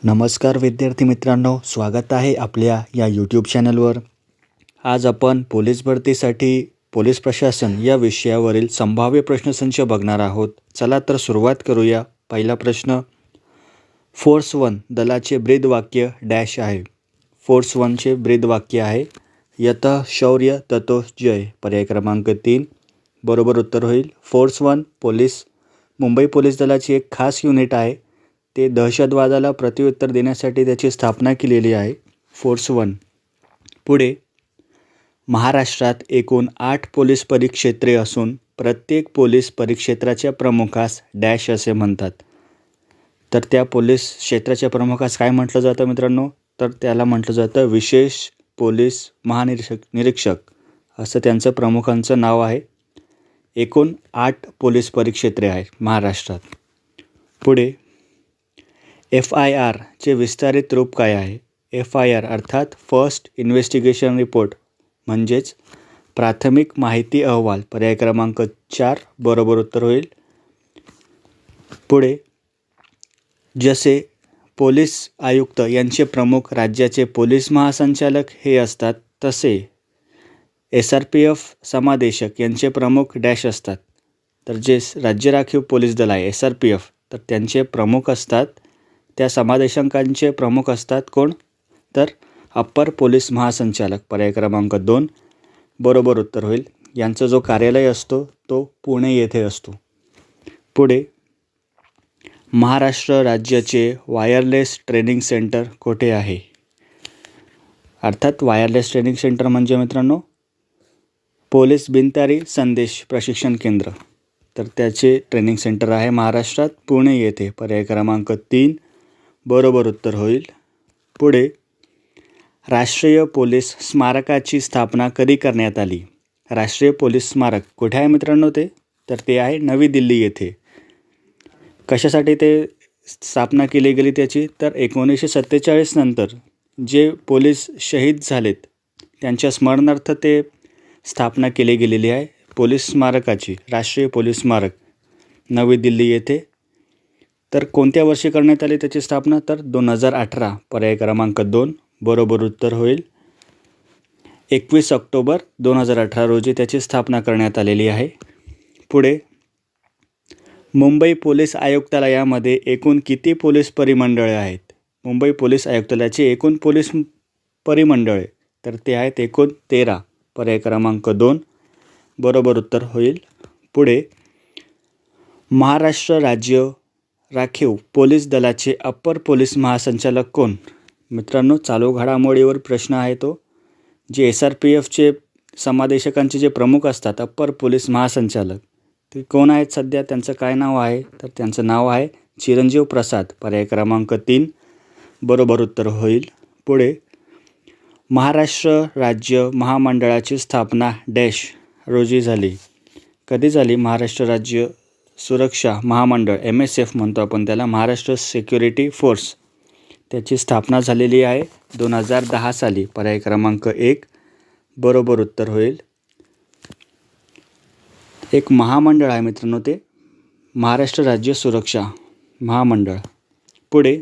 नमस्कार विद्यार्थी मित्रांनो, स्वागत आहे आपल्या या यूट्यूब चॅनलवर। आज आपण पोलीस भरतीसाठी पोलीस प्रशासन या विषयावरील संभाव्य प्रश्नसंच बघणार आहोत। चला तर सुरुवात करूया। पहिला प्रश्न, फोर्स 1 दलाचे ब्रीदवाक्य डॅश आहे। फोर्स 1 चे ब्रीदवाक्य आहे यतः शौर्य ततो जय। पर्याय क्रमांक 3 बरोबर उत्तर होईल। फोर्स 1 मुंबई पोलीस दलाची एक खास युनिट आहे। ते दहशतवादाला प्रत्युत्तर देण्यासाठी त्याची स्थापना केलेली आहे, फोर्स 1। पुढे, महाराष्ट्रात एकूण 8 पोलीस परिक्षेत्रे असून प्रत्येक पोलीस परिक्षेत्राच्या प्रमुखास डॅश असे म्हणतात। तर त्या पोलीस क्षेत्राच्या प्रमुखास काय म्हटलं जातं मित्रांनो? तर त्याला म्हटलं जातं विशेष पोलीस महानिरीक्षक असं त्यांचं प्रमुखांचं नाव आहे। एकूण 8 पोलीस परिक्षेत्रे आहेत महाराष्ट्रात। पुढे, FIR चे विस्तारित रूप काय आहे? FIR अर्थात फर्स्ट इन्व्हेस्टिगेशन रिपोर्ट म्हणजेच प्राथमिक माहिती अहवाल। पर्याय क्रमांक 4 बरोबर उत्तर होईल। पुढे, जसे पोलीस आयुक्त यांचे प्रमुख राज्याचे पोलीस महासंचालक हे असतात, तसे SRPF समादेशक यांचे प्रमुख डॅश असतात। तर जे राज्य राखीव पोलीस दल आहे SRPF, तर त्यांचे प्रमुख असतात, त्या समादेशकांचे प्रमुख असतात कोण? तर अप्पर पोलीस महासंचालक। पर्याय क्रमांक 2 बरोबर उत्तर होईल। यांचा जो कार्यालय असतो तो पुणे येथे असतो। पुढे, महाराष्ट्र राज्याचे वायरलेस ट्रेनिंग सेंटर कोठे आहे? अर्थात वायरलेस ट्रेनिंग सेंटर म्हणजे मित्रांनो पोलीस बिनतारी संदेश प्रशिक्षण केंद्र। तर त्याचे ट्रेनिंग सेंटर आहे महाराष्ट्रात पुणे येथे। पर्याय क्रमांक 3 बरोबर उत्तर होईल। पुढे, राष्ट्रीय पोलीस स्मारकाची स्थापना कधी करण्यात आली? राष्ट्रीय पोलीस स्मारक कुठे आहे मित्रांनो ते? तर ते आहे नवी दिल्ली येथे। कशासाठी ते स्थापना केली गेली त्याची? तर 1947 नंतर जे पोलीस शहीद झालेत त्यांच्या स्मरणार्थ ते स्थापना केली गेलेली आहे पोलीस स्मारकाची, राष्ट्रीय पोलीस स्मारक नवी दिल्ली येथे। तर कोणत्या वर्षी करण्यात आली त्याची स्थापना? तर 2018। पर्याय क्रमांक 2 बरोबर उत्तर होईल। 21 ऑक्टोबर 2018 रोजी त्याची स्थापना करण्यात आलेली आहे। पुढे, मुंबई पोलीस आयुक्तालयामध्ये एकूण किती पोलीस परिमंडळे आहेत? मुंबई पोलीस आयुक्तालयाचे एकूण पोलीस परिमंडळे तर ते आहेत एकूण 13। पर्याय क्रमांक 2 बरोबर उत्तर होईल। पुढे, महाराष्ट्र राज्य राखीव पोलीस दलाचे अप्पर पोलीस महासंचालक कोण? मित्रांनो चालू घडामोडीवर प्रश्न आहे तो। जे SRPFचे समादेशकांचे जे प्रमुख असतात अप्पर पोलीस महासंचालक ते कोण आहेत सध्या? त्यांचं काय नाव आहे? तर त्यांचं नाव आहे चिरंजीव प्रसाद। पर्याय क्रमांक 3 बरोबर उत्तर होईल। पुढे, महाराष्ट्र राज्य महामंडळाची स्थापना डॅश रोजी झाली? कधी झाली? महाराष्ट्र राज्य सुरक्षा महामंडळ MSF म्हणतो आपण त्याला, महाराष्ट्र सिक्युरिटी फोर्स, त्याची स्थापना झालेली आहे 2010 साली। पर्याय क्रमांक 1 बरोबर उत्तर होईल। एक महामंडळ आहे मित्रांनो ते महाराष्ट्र राज्य सुरक्षा महामंडळ। पुढे,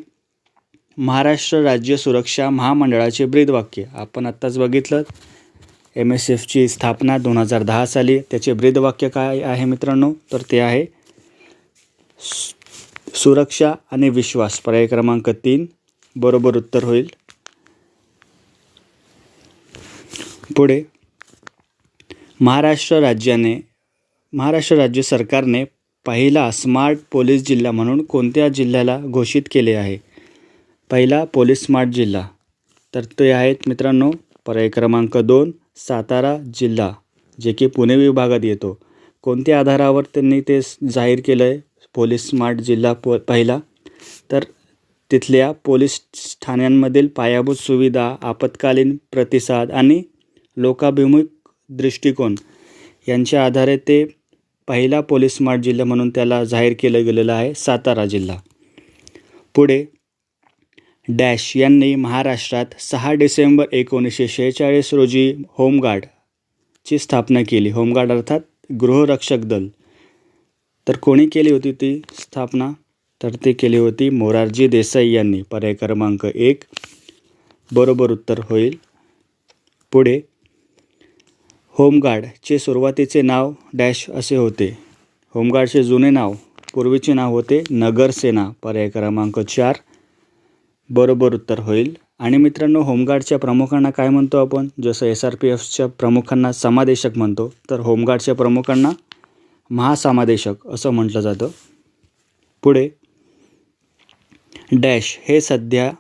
महाराष्ट्र राज्य सुरक्षा महामंडळाचे ब्रीदवाक्य आपण आत्ताच बघितलं, MSFची स्थापना 2010 साली। त्याचे ब्रीदवाक्य काय आहे मित्रांनो? तर ते आहे सुरक्षा आणि विश्वास। पर्याय क्रमांक 3 बरोबर उत्तर होईल। पुढे, महाराष्ट्र राज्य सरकारने पहिला स्मार्ट पोलीस जिल्हा म्हणून कोणत्या जिल्ह्याला घोषित केले आहे? पहिला पोलीस स्मार्ट जिल्हा तर ते आहेत मित्रांनो पर्याय क्रमांक 2 सातारा जिल्हा, जे की पुणे विभागात येतो। कोणत्या आधारावर त्यांनी ते जाहीर केलं आहे पोलीस स्मार्ट जिल्हा पहिला? तर तिथल्या पोलीस ठाण्यांमधील पायाभूत सुविधा, आपत्कालीन प्रतिसाद आणि लोकाभिमुख दृष्टिकोन यांच्या आधारे ते पहिला पोलीस स्मार्ट जिल्हा म्हणून त्याला जाहीर केलं गेलेलं आहे सातारा जिल्हा। पुढे, डॅश यांनी महाराष्ट्रात 6 डिसेंबर 1946 रोजी होमगार्डची स्थापना केली। होमगार्ड अर्थात गृहरक्षक दल। तर कोणी केली होती ती स्थापना? तर ते केली होती मोरारजी देसाई यांनी. पर्याय क्रमांक 1 बरोबर उत्तर होईल. पुढे होमगार्डचे सुरुवातीचे नाव डॅश असे होते. होमगार्डचे जुने नाव, पूर्वीचे नाव होते नगरसेना. पर्याय क्रमांक 4 बरोबर उत्तर होईल. आणि मित्रांनो, होमगार्डच्या प्रमुखांना काय म्हणतो आपण? जसं SRPFच्या प्रमुखांना समादेशक म्हणतो, तर होमगार्डच्या प्रमुखांना महासमादेशक असं म्हटलं जातं. पुढे डॅश हे सध्या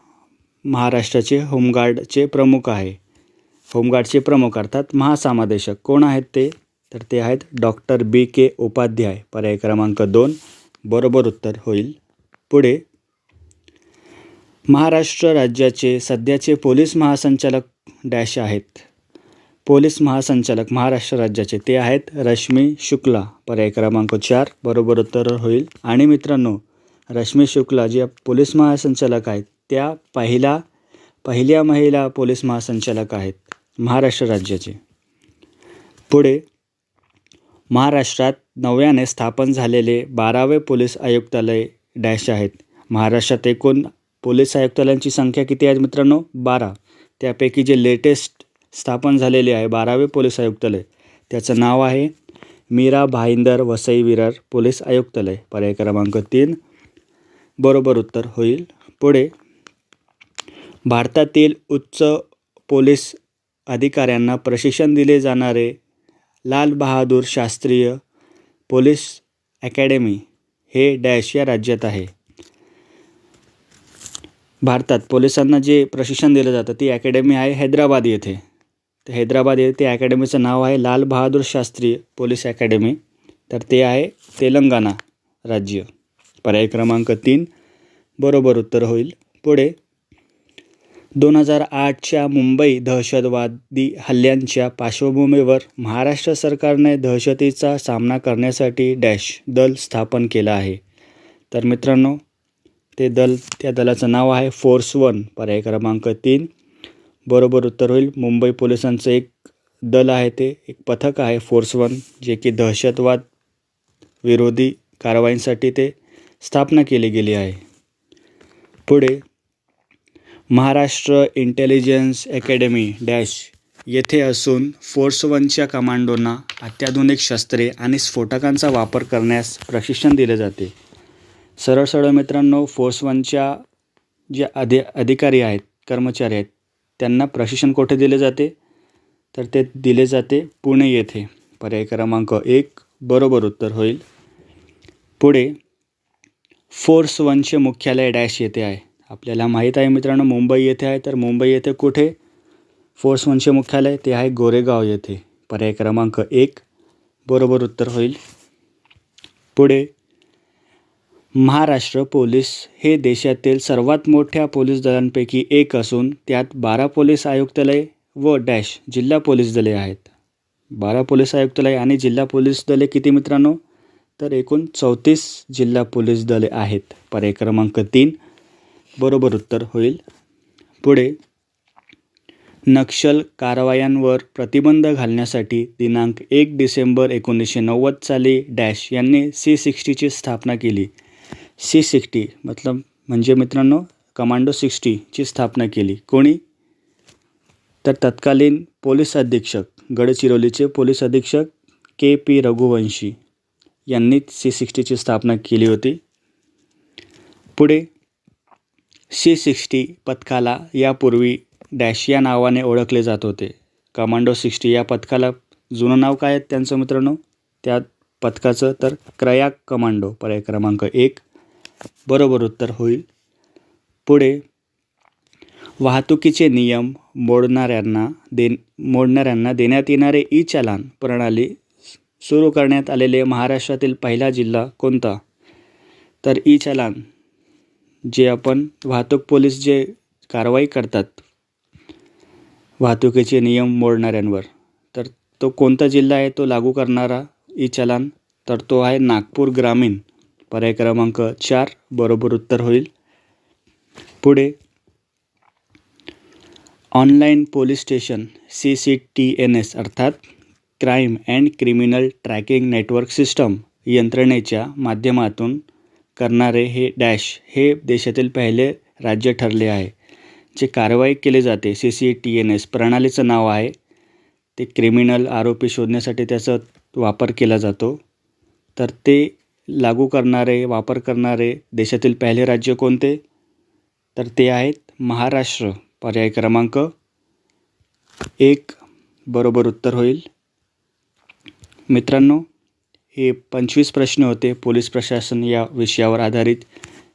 महाराष्ट्राचे होमगार्डचे प्रमुख आहे. होमगार्डचे प्रमुख अर्थात महासमादेशक कोण आहेत ते? तर ते आहेत डॉक्टर BK उपाध्याय. पर्याय क्रमांक 2 बरोबर उत्तर होईल. पुढे महाराष्ट्र राज्याचे सध्याचे पोलीस महासंचालक डॅश आहेत. पोलीस महासंचालक महाराष्ट्र राज्याचे ते आहेत रश्मी शुक्ला. पर्याय क्रमांक 4 बरोबर उत्तर होईल. आणि मित्रांनो, रश्मी शुक्ला ज्या पोलीस महासंचालक आहेत त्या पहिल्या महिला पोलीस महासंचालक आहेत महाराष्ट्र राज्याचे. पुढे महाराष्ट्रात नव्याने स्थापन झालेले 12वे पोलीस आयुक्तालय डॅश आहेत. महाराष्ट्रात एकूण पोलीस आयुक्तालयांची संख्या किती आहे मित्रांनो? 12. त्यापैकी जे लेटेस्ट स्थापन झालेले आहे 12वे पोलीस आयुक्तालय, त्याचं नाव आहे मीरा भाईंदर वसई विरार पोलीस आयुक्तालय. पर्याय क्रमांक 3 बरोबर उत्तर होईल. पुढे भारतातील उच्च पोलीस अधिकाऱ्यांना प्रशिक्षण दिले जाणारे लाल बहादूर शास्त्रीय पोलीस अकॅडमी हे डॅश या राज्यात आहे. भारतात पोलिसांना जे प्रशिक्षण दिलं जातं ती अकॅडमी आहे हैदराबाद येथे. तर हैदराबाद येथे अकॅडमीचं नाव आहे लाल बहादूर शास्त्री पोलीस अकॅडमी. तर ते आहे तेलंगणा राज्य. पर्याय क्रमांक 3 बरोबर उत्तर होईल. पुढे 2008च्या मुंबई दहशतवादी हल्ल्यांच्या पार्श्वभूमीवर महाराष्ट्र सरकारने दहशतीचा सामना करण्यासाठी डॅश दल स्थापन केलं आहे. तर मित्रांनो, त्या दलाचं नाव आहे फोर्स 1. पर्याय क्रमांक 3 बरोबर उत्तर होईल. मुंबई पोलिसांचं एक दल आहे, ते एक पथक आहे फोर्स 1, जे की दहशतवाद विरोधी कारवाईंसाठी ते स्थापना केली गेली आहे. पुढे महाराष्ट्र इंटेलिजन्स अकॅडमी डॅश येथे असून फोर्स 1च्या कमांडोंना अत्याधुनिक शस्त्रे आणि स्फोटकांचा वापर करण्यास प्रशिक्षण दिले जाते. सरळ मित्रांनो, फोर्स 1च्या जे अधिकारी आहेत, कर्मचारी आहेत, त्यांना प्रशिक्षण कुठे दिले जाते? तर ते दिले जाते पुणे येथे. पर्याय क्रमांक 1 बरोबर उत्तर होईल. पुढे फोर्स 1चे मुख्यालय डॅश येथे आहे. आपल्याला माहीत आहे मित्रांनो, मुंबई येथे आहे. तर मुंबई येथे कुठे फोर्स 1चे मुख्यालय? ते आहे गोरेगाव येथे. पर्याय क्रमांक 1 बरोबर उत्तर होईल. पुढे महाराष्ट्र पोलीस हे देशातील सर्वात मोठ्या पोलीस दलांपैकी एक असून त्यात 12 पोलीस आयुक्तालय व डॅश जिल्हा पोलीस दले आहेत. 12 पोलीस आयुक्तालय आणि जिल्हा पोलीस दले किती मित्रांनो? तर एकूण 34 जिल्हा पोलीस दले आहेत. पर्याय क्रमांक 3 बरोबर उत्तर होईल. पुढे नक्षल कारवायांवर प्रतिबंध घालण्यासाठी दिनांक 1 डिसेंबर 1990 साली डॅश यांनी C60ची स्थापना केली. C60 म्हणजे मित्रांनो कमांडो 60ची स्थापना केली. कोणी? तर तत्कालीन पोलीस अधीक्षक, गडचिरोलीचे पोलीस अधीक्षक KP रघुवंशी यांनी C60ची स्थापना केली होती. पुढे C60 पथकाला यापूर्वी डॅश या नावाने ओळखले जात होते. कमांडो 60 या पथकाला जुनं नाव काय आहे त्यांचं मित्रांनो? त्या पथकाचं तर क्रयाक कमांडो. पर्याय क्रमांक 1 बरोबर उत्तर होईल. पुढे वाहतुकीचे नियम मोडणाऱ्यांना देण्यात येणारे ई-चालान प्रणाली सुरू करण्यात आलेले महाराष्ट्रातील पहिला जिल्हा कोणता? तर ई-चालान जे आपण वाहतूक पोलीस जे कारवाई करतात वाहतुकीचे नियम मोडणाऱ्यांवर, तर तो कोणता जिल्हा आहे तो लागू करणारा ई-चालान? तर तो आहे नागपूर ग्रामीण. पर्याय क्रमांक 4 बरोबर उत्तर होईल. पुढे ऑनलाईन पोलीस स्टेशन CCTNS अर्थात crime and criminal tracking network system यंत्रणेच्या माध्यमातून करणारे हे डॅश हे देशातील पहिले राज्य ठरले आहे. जे कारवाई केली जाते CCTNS प्रणालीचं नाव आहे. ते क्रिमिनल आरोपी शोधण्यासाठी त्याचा वापर केला जातो. तर ते लागू करणारे वापर करणारे देशातील पहिले राज्य कोणते? तर ते आहेत महाराष्ट्र. पर्याय क्रमांक 1 बरोबर उत्तर होईल. मित्रांनो, हे 25 प्रश्न होते पोलीस प्रशासन या विषयावर आधारित,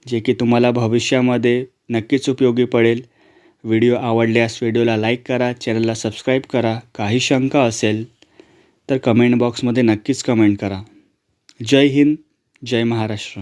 जे की तुम्हाला भविष्यामध्ये नक्कीच उपयोगी पडेल. व्हिडिओ आवडल्यास व्हिडिओला लाईक करा, चॅनलला सबस्क्राईब करा. काही शंका असेल तर कमेंट बॉक्समध्ये नक्कीच कमेंट करा. जय हिंद, जय महाराष्ट्र.